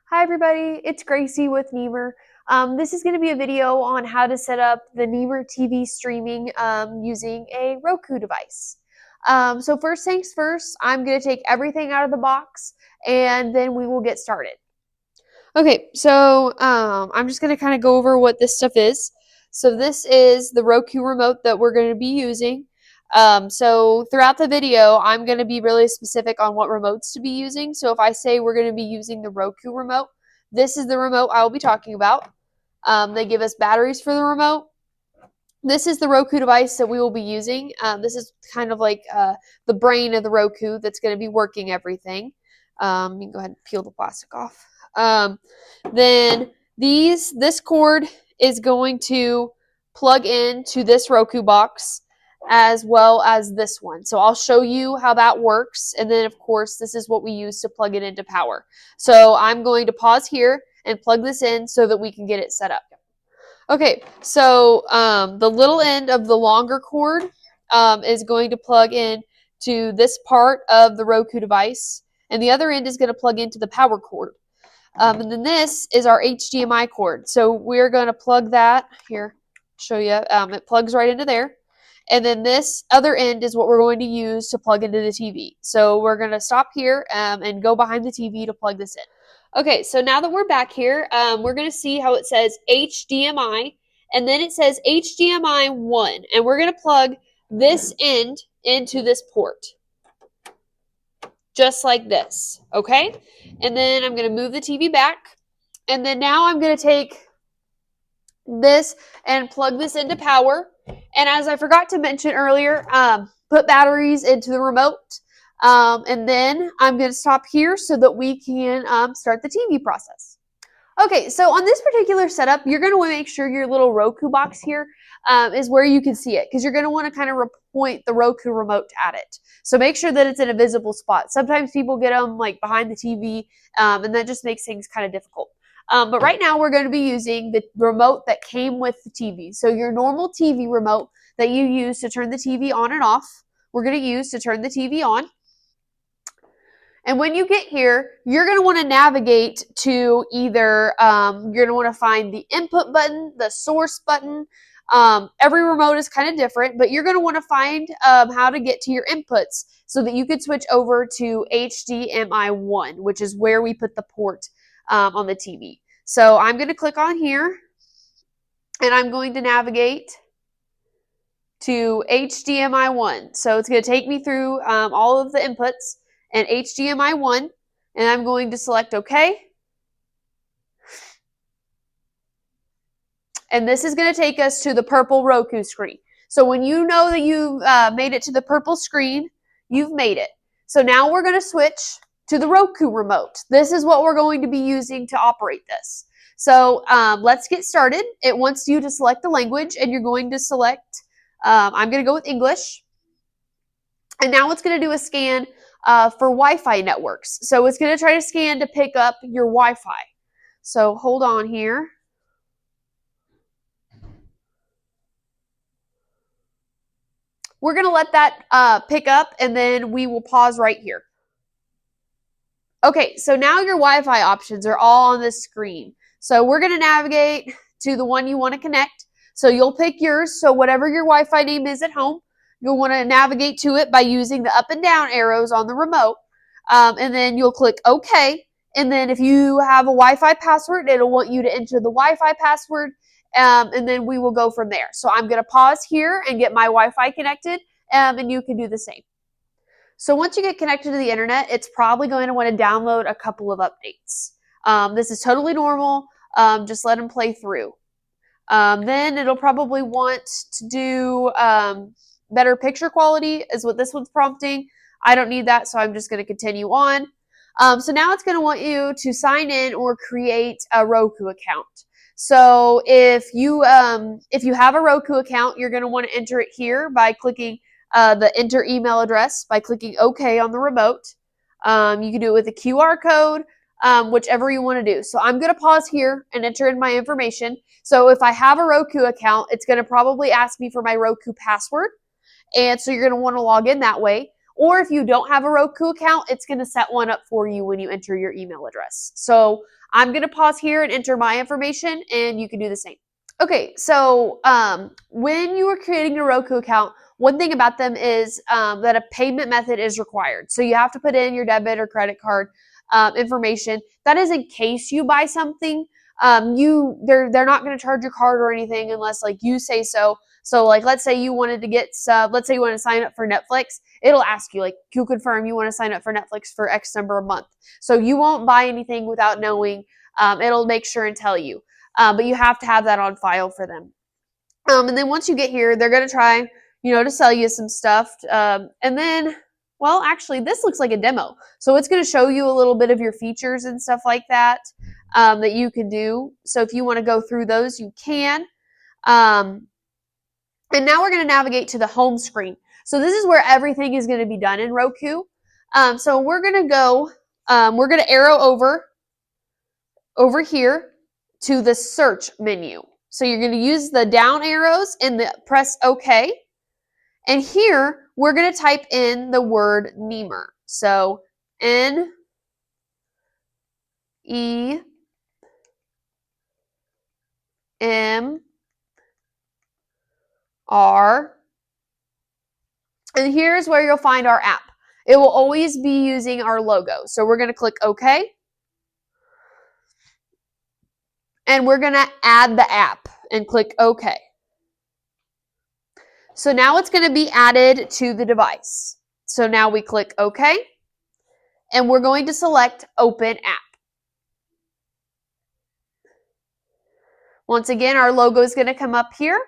Hi everybody, it's Gracie with Nemer. This is going to be a video on how to set up the Nemer TV streaming using a Roku device. So first things first, I'm going to take everything out of the box and then we will get started. Okay, so I'm just going to kind of go over what this stuff is. So this is the Roku remote that we're going to be using. So throughout the video, I'm going to be really specific on what remotes to be using. So if I say we're going to be using the Roku remote, this is the remote I will be talking about. They give us batteries for the remote. This is the Roku device that we will be using. This is kind of like the brain of the Roku that's going to be working everything. You can go ahead and peel the plastic off. Then this cord is going to plug into this Roku box as well as this one. So I'll show you how that works. And then of course, this is what we use to plug it into power. So I'm going to pause here and plug this in so that we can get it set up. Okay, so the little end of the longer cord is going to plug in to this part of the Roku device, and the other end is going to plug into the power cord. And then this is our HDMI cord. So we're going to plug that here, show you. It plugs right into there. And then this other end is what we're going to use to plug into the TV. So we're going to stop here and go behind the TV to plug this in. Okay, so now that we're back here, we're going to see how it says HDMI, and then it says HDMI 1, and we're going to plug this end into this port, just like this, okay? And then I'm going to move the TV back, and then now I'm going to take this and plug this into power. And as I forgot to mention earlier, put batteries into the remote. And then I'm going to stop here so that we can start the TV process. Okay, so on this particular setup, you're going to want to make sure your little Roku box here is where you can see it, because you're going to want to kind of point the Roku remote at it. So make sure that it's in a visible spot. Sometimes people get them like behind the TV, and that just makes things kind of difficult. But right now we're going to be using the remote that came with the TV. So your normal TV remote that you use to turn the TV on and off, we're going to use to turn the TV on. And when you get here, you're going to want to navigate to either, you're going to want to find the input button, the source button. Every remote is kind of different, but you're going to want to find how to get to your inputs so that you could switch over to HDMI 1, which is where we put the port on the TV. So I'm going to click on here, and I'm going to navigate to HDMI 1. So it's going to take me through all of the inputs and HDMI 1, and I'm going to select OK. And this is going to take us to the purple Roku screen. So when you know that you've made it to the purple screen, you've made it. So now we're going to switch to the Roku remote. This is what we're going to be using to operate this. So let's get started. It wants you to select the language, and you're going to select, I'm going to go with English. And now it's going to do a scan for Wi-Fi networks. So it's going to try to scan to pick up your Wi-Fi. So hold on here. We're going to let that pick up, and then we will pause right here. Okay, so now your Wi-Fi options are all on this screen. So we're going to navigate to the one you want to connect. So you'll pick yours. So whatever your Wi-Fi name is at home, you'll want to navigate to it by using the up and down arrows on the remote. And then you'll click OK. And then if you have a Wi-Fi password, it'll want you to enter the Wi-Fi password. And then we will go from there. So I'm going to pause here and get my Wi-Fi connected, and you can do the same. So once you get connected to the internet, it's probably going to want to download a couple of updates. This is totally normal. Just let them play through. Then it'll probably want to do better picture quality is what this one's prompting. I don't need that, so I'm just going to continue on. So now it's going to want you to sign in or create a Roku account. So if you have a Roku account, you're going to want to enter it here by clicking the enter email address by clicking OK on the remote. You can do it with a QR code, whichever you want to do. So I'm going to pause here and enter in my information. So if I have a Roku account, it's going to probably ask me for my Roku password. And so you're going to want to log in that way. Or if you don't have a Roku account, it's going to set one up for you when you enter your email address. So I'm going to pause here and enter my information, and you can do the same. Okay, so when you are creating a Roku account, one thing about them is that a payment method is required. So you have to put in your debit or credit card information. That is in case you buy something. They're not going to charge your card or anything unless like you say so. So like let's say you wanted to get let's say you want to sign up for Netflix, it'll ask you like you confirm you want to sign up for Netflix for X number a month. So you won't buy anything without knowing. It'll make sure and tell you. But you have to have that on file for them. And then once you get here, they're going to try, to sell you some stuff. And then, well, actually, this looks like a demo. So it's going to show you a little bit of your features and stuff like that that you can do. So if you want to go through those, you can. And now we're going to navigate to the home screen. So this is where everything is going to be done in Roku. So we're going to go, we're going to arrow over here to the search menu. So you're going to use the down arrows and press OK. And here we're going to type in the word NEMR. So NEMR. And here's where you'll find our app. It will always be using our logo. So we're going to click OK. And we're going to add the app and click OK. So now it's going to be added to the device. So now we click OK. And we're going to select Open App. Once again, our logo is going to come up here.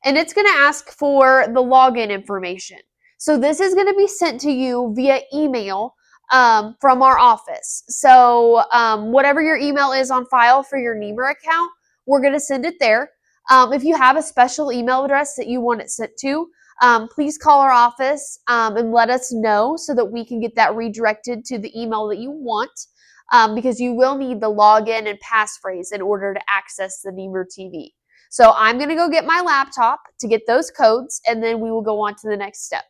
And it's going to ask for the login information. So this is going to be sent to you via email from our office. So whatever your email is on file for your NEMR account, we're going to send it there. If you have a special email address that you want it sent to, please call our office and let us know so that we can get that redirected to the email that you want because you will need the login and passphrase in order to access the Nemer TV. So I'm going to go get my laptop to get those codes, and then we will go on to the next step.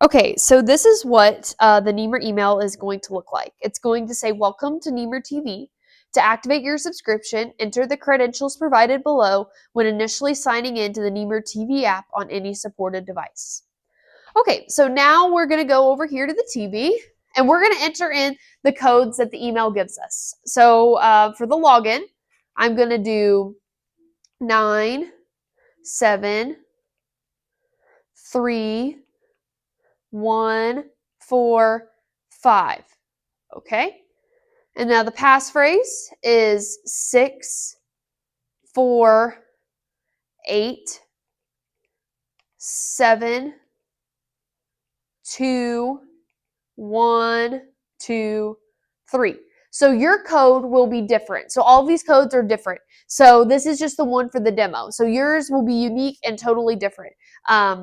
Okay, so this is what the Nemer email is going to look like. It's going to say, "Welcome to Nemer TV. To activate your subscription, enter the credentials provided below when initially signing in to the Nemer TV app on any supported device." Okay, so now we're going to go over here to the TV, and we're going to enter in the codes that the email gives us. So for the login, I'm going to do 9, 7, 3, 1, 4, 5. Okay? And now the passphrase is 6, 4, 8, 7, 2, 1, 2, 3. So your code will be different. So all of these codes are different. So this is just the one for the demo. So yours will be unique and totally different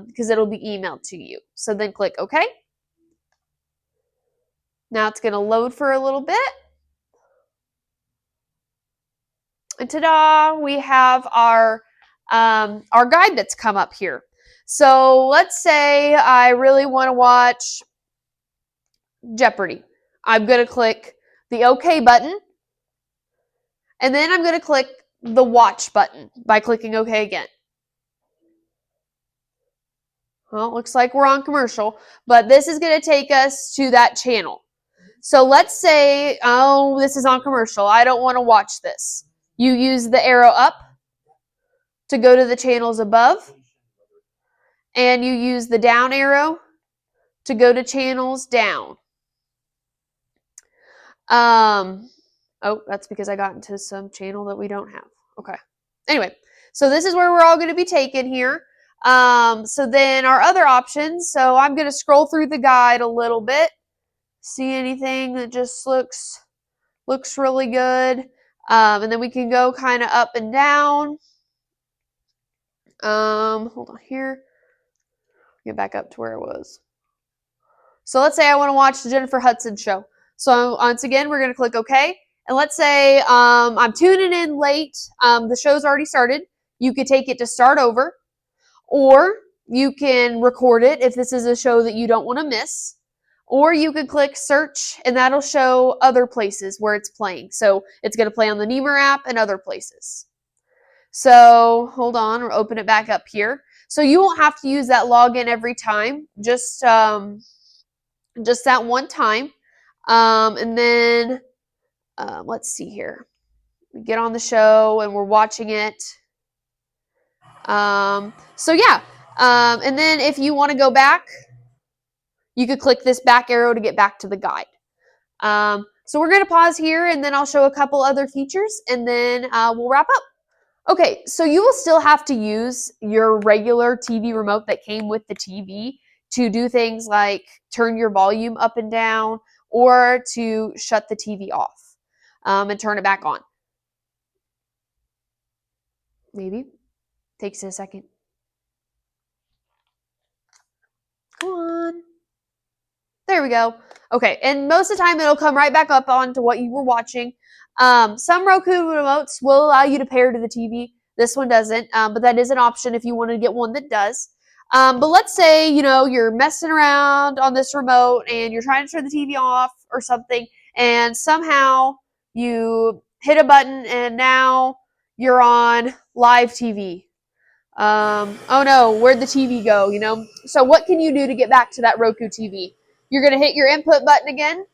because it'll be emailed to you. So then click OK. Now it's going to load for a little bit. And ta-da, we have our guide that's come up here. So let's say I really want to watch Jeopardy. I'm going to click the OK button. And then I'm going to click the watch button by clicking OK again. Well, it looks like we're on commercial, but this is going to take us to that channel. So let's say, oh, this is on commercial. I don't want to watch this. You use the arrow up to go to the channels above, and you use the down arrow to go to channels down. Oh, that's because I got into some channel that we don't have. Okay. Anyway, so this is where we're all going to be taken here. So then our other options, so I'm going to scroll through the guide a little bit. See anything that just looks really good. And then we can go kind of up and down. Hold on here. Get back up to where it was. So let's say I want to watch the Jennifer Hudson show. So once again, we're going to click OK. And let's say I'm tuning in late. The show's already started. You could take it to start over. Or You can record it if this is a show that you don't want to miss. Or you could click search and that'll show other places where it's playing. So it's going to play on the NEMR app and other places. So hold on, we'll open it back up here. So you won't have to use that login every time, just that one time. And then let's see here. We get on the show and we're watching it. So yeah, and then if you want to go back, you could click this back arrow to get back to the guide. So we're going to pause here and then I'll show a couple other features and then we'll wrap up. Okay, so you will still have to use your regular TV remote that came with the TV to do things like turn your volume up and down or to shut the TV off and turn it back on. Maybe. Takes a second. Come on. There we go. Okay, and most of the time it'll come right back up onto what you were watching. Some Roku remotes will allow you to pair to the TV. This one doesn't, but that is an option if you want to get one that does. But let's say, you're messing around on this remote and you're trying to turn the TV off or something, and somehow you hit a button and now you're on live TV. Oh no, where'd the TV go, So what can you do to get back to that Roku TV? You're going to hit your input button again.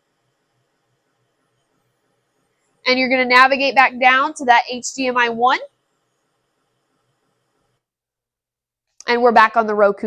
And you're going to navigate back down to that HDMI 1. And we're back on the Roku.